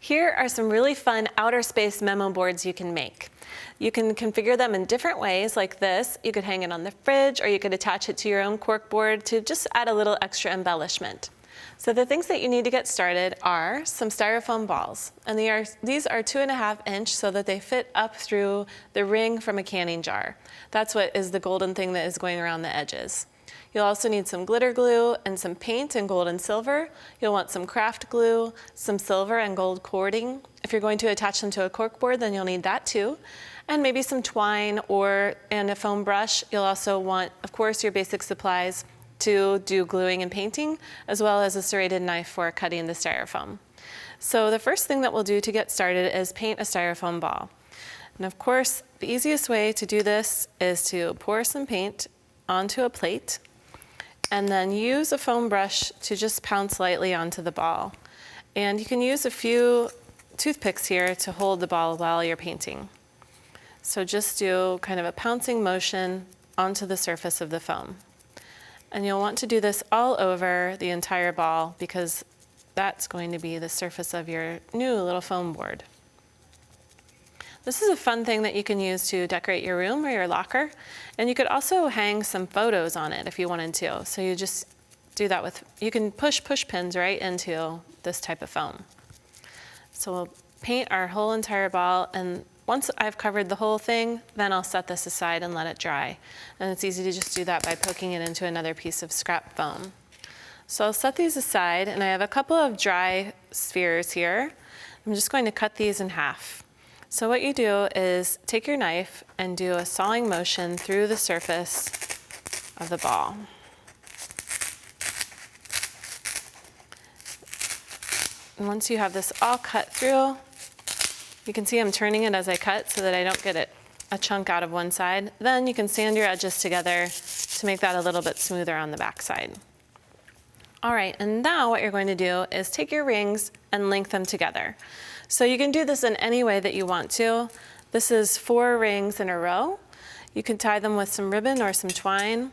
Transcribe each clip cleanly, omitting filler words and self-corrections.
Here are some really fun outer space memo boards you can make. You can configure them in different ways like this. You could hang it on the fridge, or you could attach it to your own cork board to just add a little extra embellishment. So the things that you need to get started are some styrofoam balls. And these are 2.5 inch so that they fit up through the ring from a canning jar. That's what is the golden thing that is going around the edges. You'll also need some glitter glue and some paint in gold and silver. You'll want some craft glue, some silver and gold cording. If you're going to attach them to a cork board, then you'll need that too. And maybe some twine and a foam brush. You'll also want, of course, your basic supplies to do gluing and painting, as well as a serrated knife for cutting the styrofoam. So the first thing that we'll do to get started is paint a styrofoam ball. And of course, the easiest way to do this is to pour some paint onto a plate and then use a foam brush to just pounce lightly onto the ball. And you can use a few toothpicks here to hold the ball while you're painting. So just do kind of a pouncing motion onto the surface of the foam. And you'll want to do this all over the entire ball because that's going to be the surface of your new little foam board. This is a fun thing that you can use to decorate your room or your locker. And you could also hang some photos on it if you wanted to. So you just do that you can push pins right into this type of foam. So we'll paint our whole entire ball, and once I've covered the whole thing, then I'll set this aside and let it dry. And it's easy to just do that by poking it into another piece of scrap foam. So I'll set these aside, and I have a couple of dry spheres here. I'm just going to cut these in half. So what you do is take your knife and do a sawing motion through the surface of the ball. And once you have this all cut through, you can see I'm turning it as I cut so that I don't get a chunk out of one side. Then you can sand your edges together to make that a little bit smoother on the back side. All right, and now what you're going to do is take your rings and link them together. So you can do this in any way that you want to. This is 4 rings in a row. You can tie them with some ribbon or some twine.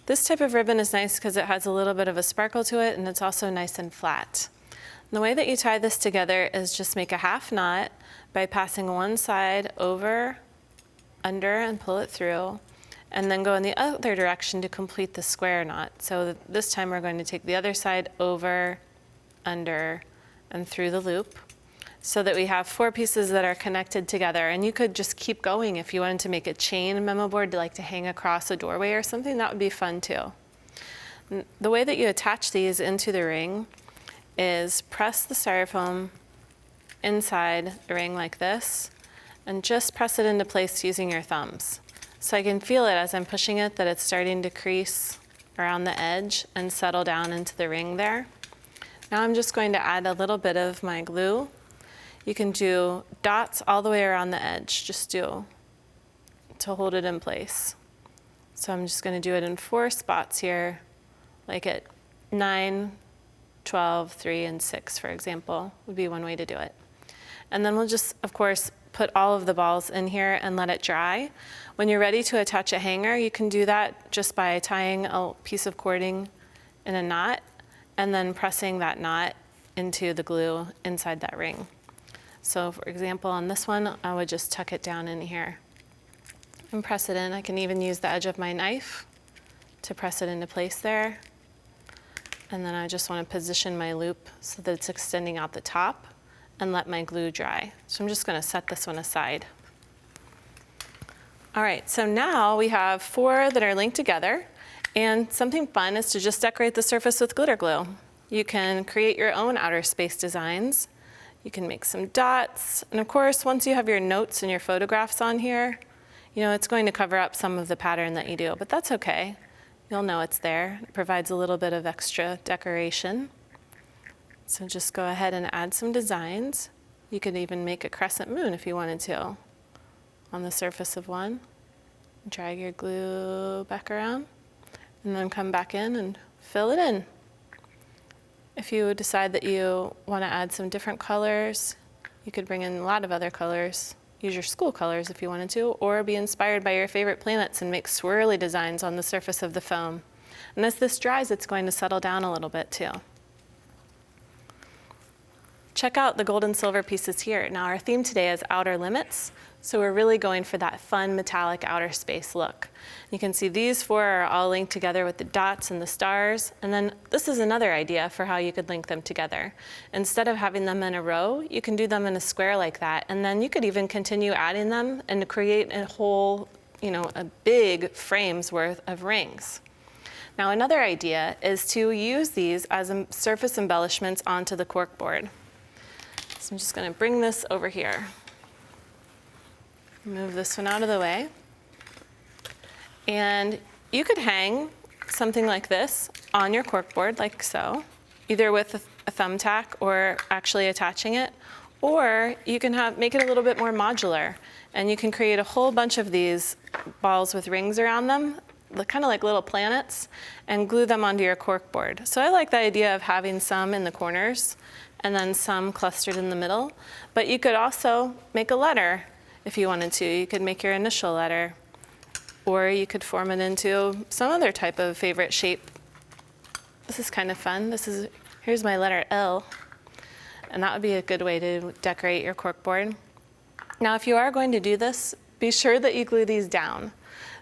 This type of ribbon is nice because it has a little bit of a sparkle to it, and it's also nice and flat. And the way that you tie this together is just make a half knot by passing one side over, under, and pull it through, and then go in the other direction to complete the square knot. So this time we're going to take the other side over, under, and through the loop, so that we have 4 pieces that are connected together. And you could just keep going if you wanted to make a chain memo board to hang across a doorway or something. That would be fun too. The way that you attach these into the ring is press the styrofoam inside the ring like this, and just press it into place using your thumbs. So I can feel it as I'm pushing it that it's starting to crease around the edge and settle down into the ring there. Now I'm just going to add a little bit of my glue. You can do dots all the way around the edge, to hold it in place. So I'm just going to do it in 4 spots here, like at 9, 12, 3, and 6, for example, would be one way to do it. And then we'll just, of course, put all of the balls in here and let it dry. When you're ready to attach a hanger, you can do that just by tying a piece of cording in a knot and then pressing that knot into the glue inside that ring. So for example, on this one, I would just tuck it down in here and press it in. I can even use the edge of my knife to press it into place there. And then I just want to position my loop so that it's extending out the top and let my glue dry. So I'm just going to set this one aside. All right, so now we have 4 that are linked together, and something fun is to just decorate the surface with glitter glue. You can create your own outer space designs. You can make some dots, and of course, once you have your notes and your photographs on here, it's going to cover up some of the pattern that you do, but that's okay. You'll know it's there. It provides a little bit of extra decoration. So just go ahead and add some designs. You could even make a crescent moon if you wanted to on the surface of one. Drag your glue back around, and then come back in and fill it in. If you decide that you want to add some different colors, you could bring in a lot of other colors. Use your school colors if you wanted to, or be inspired by your favorite planets and make swirly designs on the surface of the foam. And as this dries, it's going to settle down a little bit too. check out the gold and silver pieces here. Now our theme today is outer limits, so we're really going for that fun metallic outer space look. You can see these four are all linked together with the dots and the stars, and then this is another idea for how you could link them together. Instead of having them in a row, you can do them in a square like that, and then you could even continue adding them and create a whole, a big frame's worth of rings. Now another idea is to use these as surface embellishments onto the cork board. So I'm just going to bring this over here. Move this one out of the way. And you could hang something like this on your cork board, like so, either with a thumbtack or actually attaching it, or you can make it a little bit more modular, and you can create a whole bunch of these balls with rings around them, kind of like little planets, and glue them onto your cork board. So I like the idea of having some in the corners and then some clustered in the middle, but you could also make a letter if you wanted to. You could make your initial letter, or you could form it into some other type of favorite shape. This is kind of fun. Here's my letter L, and that would be a good way to decorate your cork board. Now, if you are going to do this, be sure that you glue these down.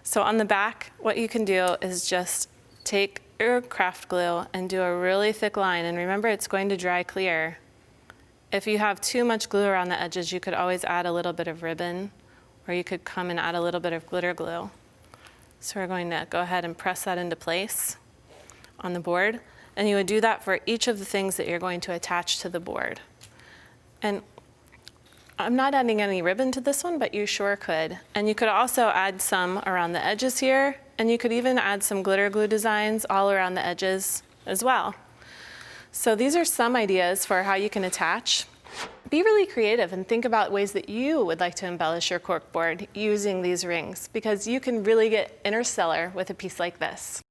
So on the back, what you can do is just take your craft glue and do a really thick line, and remember it's going to dry clear. If you have too much glue around the edges, you could always add a little bit of ribbon, or you could come and add a little bit of glitter glue. So we're going to go ahead and press that into place on the board, and you would do that for each of the things that you're going to attach to the board. And I'm not adding any ribbon to this one, but you sure could. And you could also add some around the edges here, and you could even add some glitter glue designs all around the edges as well. So these are some ideas for how you can attach. Be really creative and think about ways that you would like to embellish your cork board using these rings, because you can really get interstellar with a piece like this.